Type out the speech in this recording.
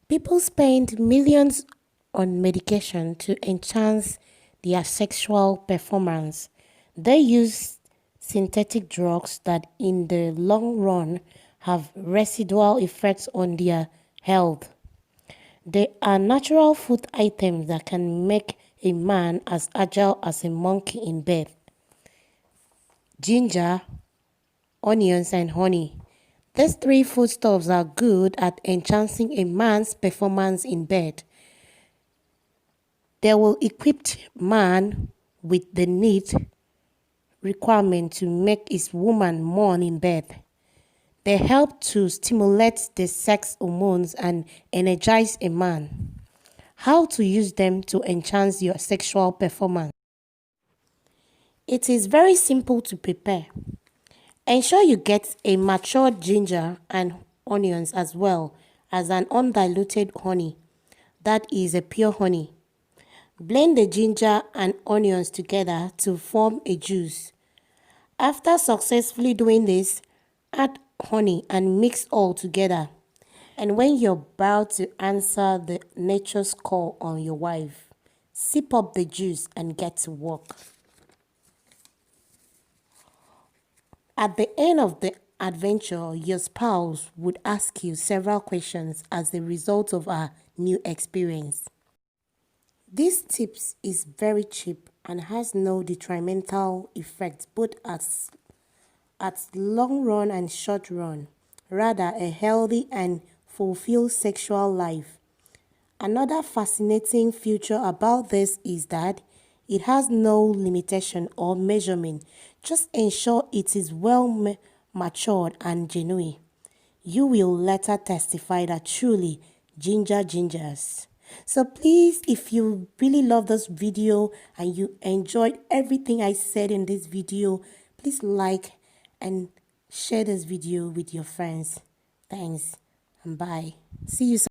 People spend millions on medication to enhance their sexual performance. They use synthetic drugs that, in the long run, have residual effects on their health. They are natural food items that can make a man as agile as a monkey in bed. Ginger, onions, and honey. These three foodstuffs are good at enhancing a man's performance in bed. They will equip man with the need requirement to make his woman mourn in bed. They help to stimulate the sex hormones and energize a man. How to use them to enhance your sexual performance. It is very simple to prepare. Ensure you get a matured ginger and onions as well as an undiluted honey. That is a pure honey. Blend the ginger and onions together to form a juice. After successfully doing this, add honey and mix all together. And when you're about to answer the nature's call on your wife, sip up the juice and get to work. At the end of the adventure, your spouse would ask you several questions as a result of our new experience. This tips is very cheap and has no detrimental effects both at long run and short run, rather a healthy and fulfilled sexual life. Another fascinating feature about this is that it has no limitation or measurement. Just ensure it is well matured and genuine. You will later testify that truly gingers. So please, if you really love this video and you enjoyed everything I said in this video, please like and share this video with your friends. Thanks and bye. See you soon.